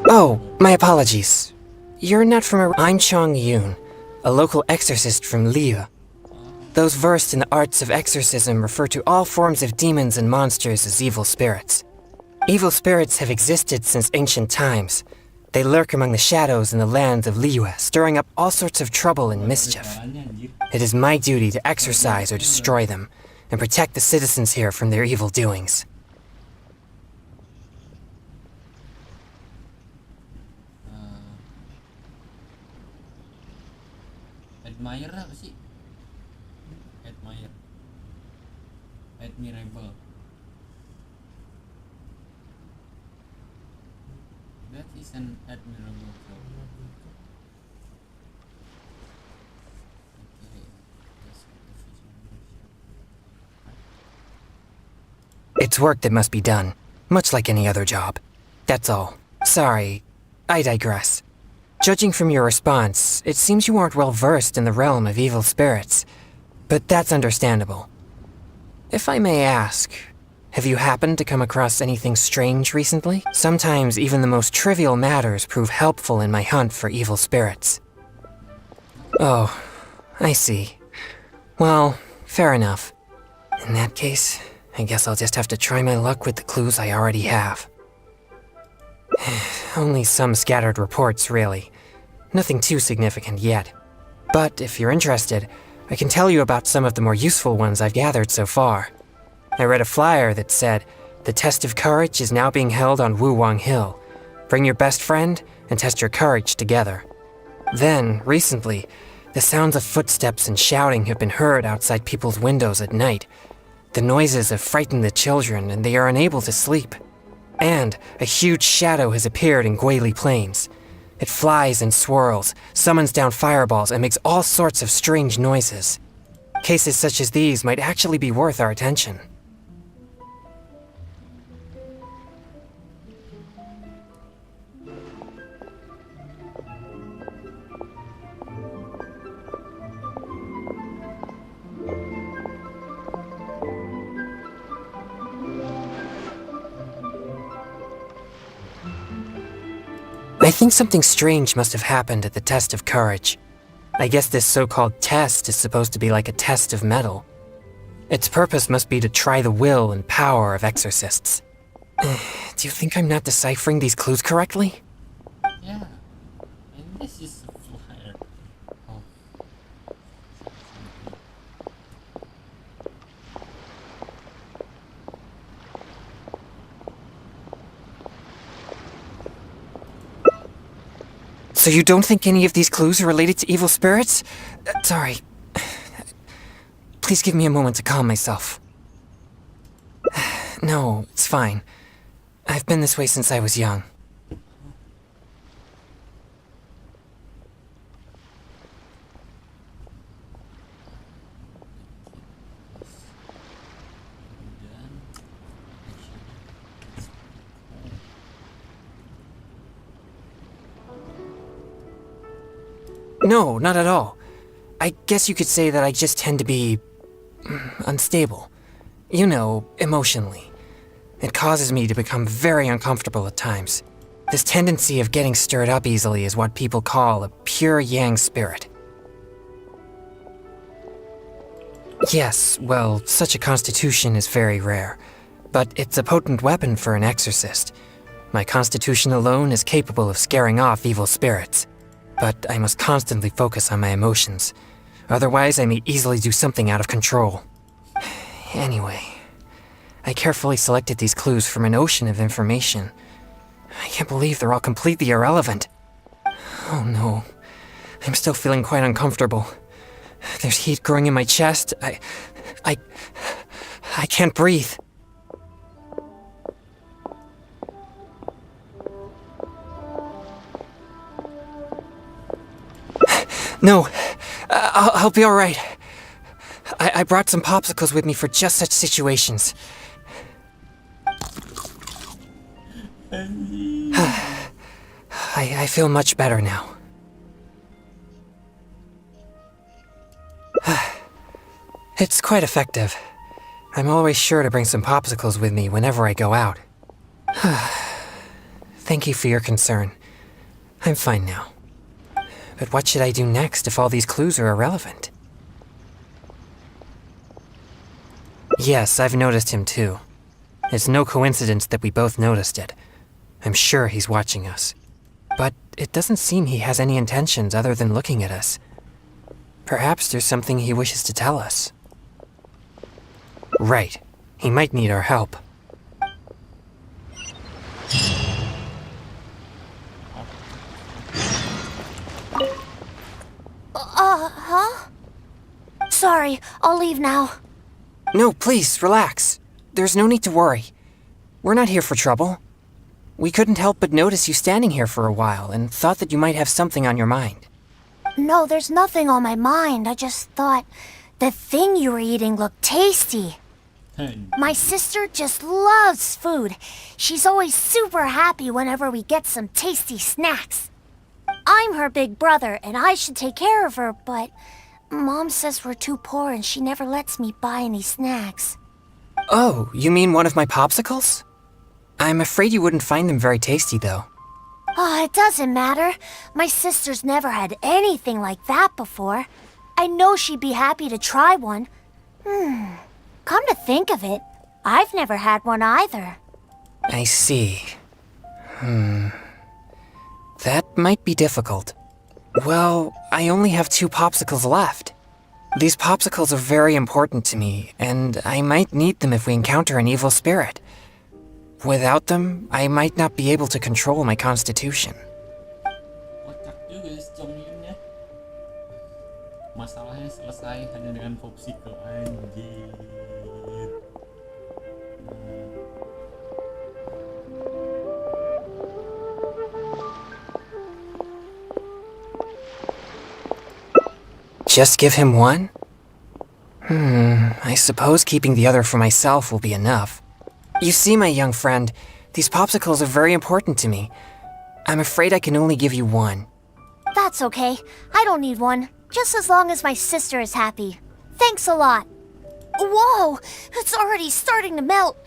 Oh, my apologies. You're not from I'm Chong Yoon, a local exorcist from Liu. Those versed in the arts of exorcism refer to all forms of demons and monsters as evil spirits. Evil spirits have existed since ancient times. They lurk among the shadows in the lands of Liyue, stirring up all sorts of trouble and mischief. It is my duty to exorcise or destroy them, and protect the citizens here from their evil doings. Admire apa sih? Admire. Admirable. That is an admirable job. It's work that must be done, much like any other job. That's all. Sorry, I digress. Judging from your response, it seems you aren't well versed in the realm of evil spirits. But that's understandable. If I may ask, have you happened to come across anything strange recently? Sometimes even the most trivial matters prove helpful in my hunt for evil spirits. Oh, I see. Well, fair enough. In that case, I guess I'll just have to try my luck with the clues I already have. Only some scattered reports, really. Nothing too significant yet. But if you're interested, I can tell you about some of the more useful ones I've gathered so far. I read a flyer that said, "The test of courage is now being held on Wuwang Hill. Bring your best friend and test your courage together." Then, recently, the sounds of footsteps and shouting have been heard outside people's windows at night. The noises have frightened the children and they are unable to sleep. And a huge shadow has appeared in Guili Plains. It flies and swirls, summons down fireballs, and makes all sorts of strange noises. Cases such as these might actually be worth our attention. I think something strange must have happened at the test of courage. I guess this so-called test is supposed to be like a test of metal. Its purpose must be to try the will and power of exorcists. Do you think I'm not deciphering these clues correctly? Yeah, and this is a flyer. Oh. So you don't think any of these clues are related to evil spirits? Sorry. Please give me a moment to calm myself. No, it's fine. I've been this way since I was young. No, not at all. I guess you could say that I just tend to be unstable. You know, emotionally. It causes me to become very uncomfortable at times. This tendency of getting stirred up easily is what people call a pure yang spirit. Yes, well, such a constitution is very rare, but it's a potent weapon for an exorcist. My constitution alone is capable of scaring off evil spirits. But I must constantly focus on my emotions. Otherwise, I may easily do something out of control. Anyway, I carefully selected these clues from an ocean of information. I can't believe they're all completely irrelevant. Oh no, I'm still feeling quite uncomfortable. There's heat growing in my chest. I can't breathe. No, I'll be alright. I brought some popsicles with me for just such situations. I feel much better now. It's quite effective. I'm always sure to bring some popsicles with me whenever I go out. Thank you for your concern. I'm fine now. But what should I do next if all these clues are irrelevant? Yes, I've noticed him too. It's no coincidence that we both noticed it. I'm sure he's watching us. But it doesn't seem he has any intentions other than looking at us. Perhaps there's something he wishes to tell us. Right. He might need our help. Huh? Sorry, I'll leave now. No, please, relax. There's no need to worry. We're not here for trouble. We couldn't help but notice you standing here for a while and thought that you might have something on your mind. No, there's nothing on my mind. I just thought the thing you were eating looked tasty. My sister just loves food. She's always super happy whenever we get some tasty snacks. I'm her big brother, and I should take care of her, but Mom says we're too poor and she never lets me buy any snacks. Oh, you mean one of my popsicles? I'm afraid you wouldn't find them very tasty, though. Oh, it doesn't matter. My sister's never had anything like that before. I know she'd be happy to try one. Come to think of it, I've never had one either. I see. That might be difficult. Well, I only have 2 popsicles left. These popsicles are very important to me, and I might need them if we encounter an evil spirit. Without them, I might not be able to control my constitution. Kocak juga si Chong ini. Masalahnya selesai hanya dengan popsicle anjir. Just give him one? I suppose keeping the other for myself will be enough. You see, my young friend, these popsicles are very important to me. I'm afraid I can only give you one. That's okay. I don't need one. Just as long as my sister is happy. Thanks a lot. Whoa! It's already starting to melt.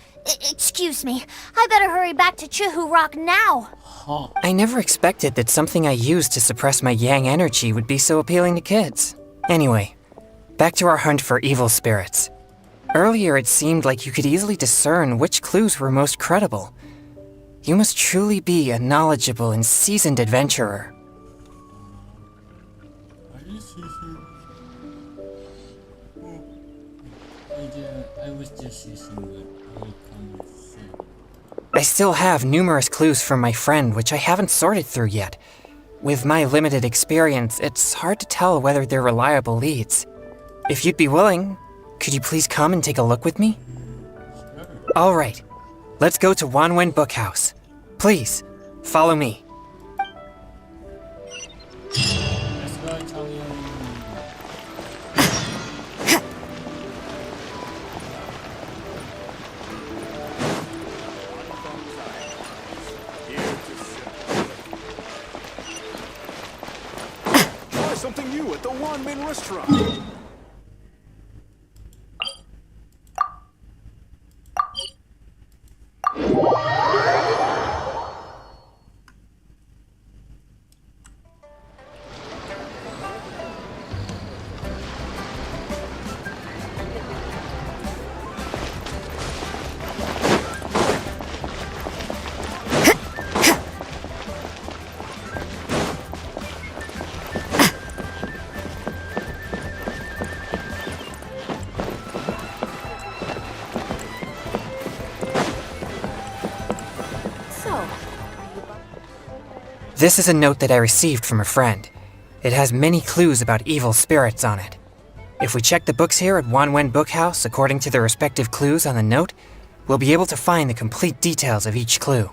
Excuse me. I better hurry back to Chihu Rock now. I never expected that something I used to suppress my yang energy would be so appealing to kids. Anyway, back to our hunt for evil spirits. Earlier it seemed like you could easily discern which clues were most credible. You must truly be a knowledgeable and seasoned adventurer. I was just using the old common sense. I still have numerous clues from my friend which I haven't sorted through yet. With my limited experience, it's hard to tell whether they're reliable leads. If you'd be willing, could you please come and take a look with me? All right, let's go to Wanwen Bookhouse. Please, follow me. Let's go, Chong. Try something new at the Wanmin restaurant. This is a note that I received from a friend. It has many clues about evil spirits on it. If we check the books here at Wanwen Bookhouse according to the respective clues on the note, we'll be able to find the complete details of each clue.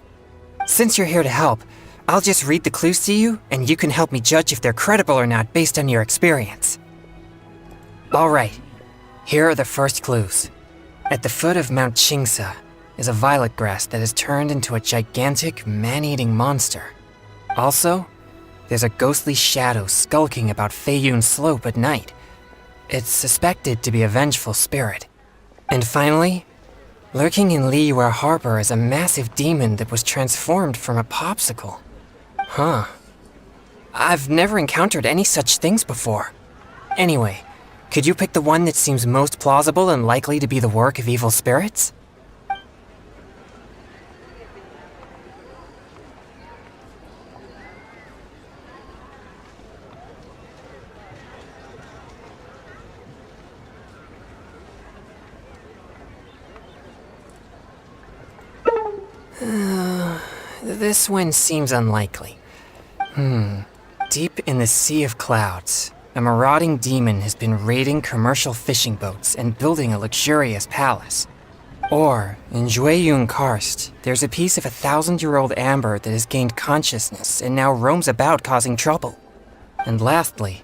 Since you're here to help, I'll just read the clues to you, and you can help me judge if they're credible or not based on your experience. All right, here are the first clues. At the foot of Mount Chingsa is a violet grass that has turned into a gigantic, man-eating monster. Also, there's a ghostly shadow skulking about Feiyun Slope at night. It's suspected to be a vengeful spirit. And finally, Lurking in Liyue Harbor is a massive demon that was transformed from a popsicle. Huh. I've never encountered any such things before. Anyway, could you pick the one that seems most plausible and likely to be the work of evil spirits? This one seems unlikely. Deep in the Sea of Clouds, a marauding demon has been raiding commercial fishing boats and building a luxurious palace. Or, in Jueyun Karst, there's a piece of 1,000-year-old amber that has gained consciousness and now roams about causing trouble. And lastly,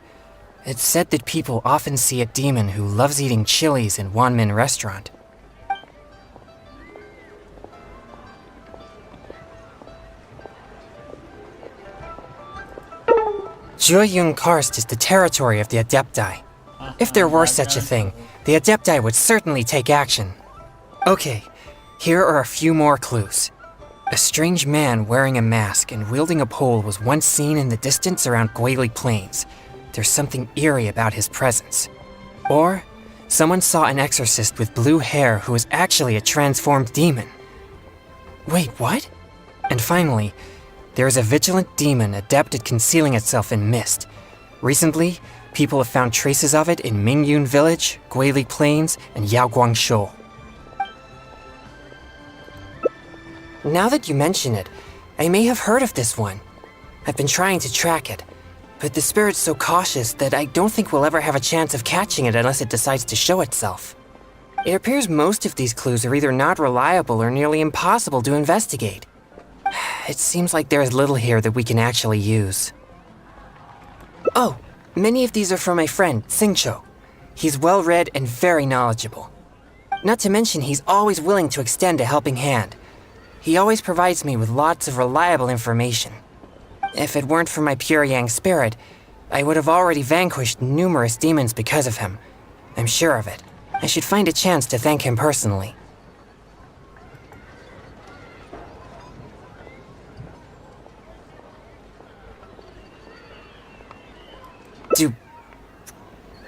it's said that people often see a demon who loves eating chilies in Wanmin Restaurant. Jueyun Karst is the territory of the Adepti. If there were such a thing, the Adepti would certainly take action. Okay, here are a few more clues. A strange man wearing a mask and wielding a pole was once seen in the distance around Guili Plains. There's something eerie about his presence. Or, someone saw an exorcist with blue hair who was actually a transformed demon. Wait, what? And finally, there is a vigilant demon adept at concealing itself in mist. Recently, people have found traces of it in Mingyun Village, Guili Plains, and Yaoguangshou. Now that you mention it, I may have heard of this one. I've been trying to track it, but the spirit's so cautious that I don't think we'll ever have a chance of catching it unless it decides to show itself. It appears most of these clues are either not reliable or nearly impossible to investigate. It seems like there is little here that we can actually use. Oh, many of these are from my friend, Xingqiu. He's well-read and very knowledgeable. Not to mention he's always willing to extend a helping hand. He always provides me with lots of reliable information. If it weren't for my pure yang spirit, I would have already vanquished numerous demons because of him. I'm sure of it. I should find a chance to thank him personally.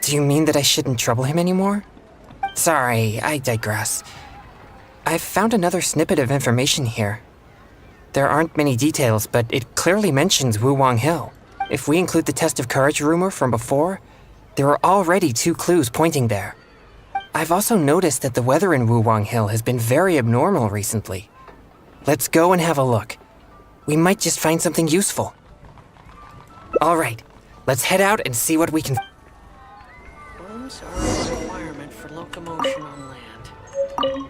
Do you mean that I shouldn't trouble him anymore? Sorry, I digress. I've found another snippet of information here. There aren't many details, but it clearly mentions Wuwang Hill. If we include the test of courage rumor from before, there are already 2 clues pointing there. I've also noticed that the weather in Wuwang Hill has been very abnormal recently. Let's go and have a look. We might just find something useful. All right, let's head out and see what we can... Rooms are a requirement for locomotion on land.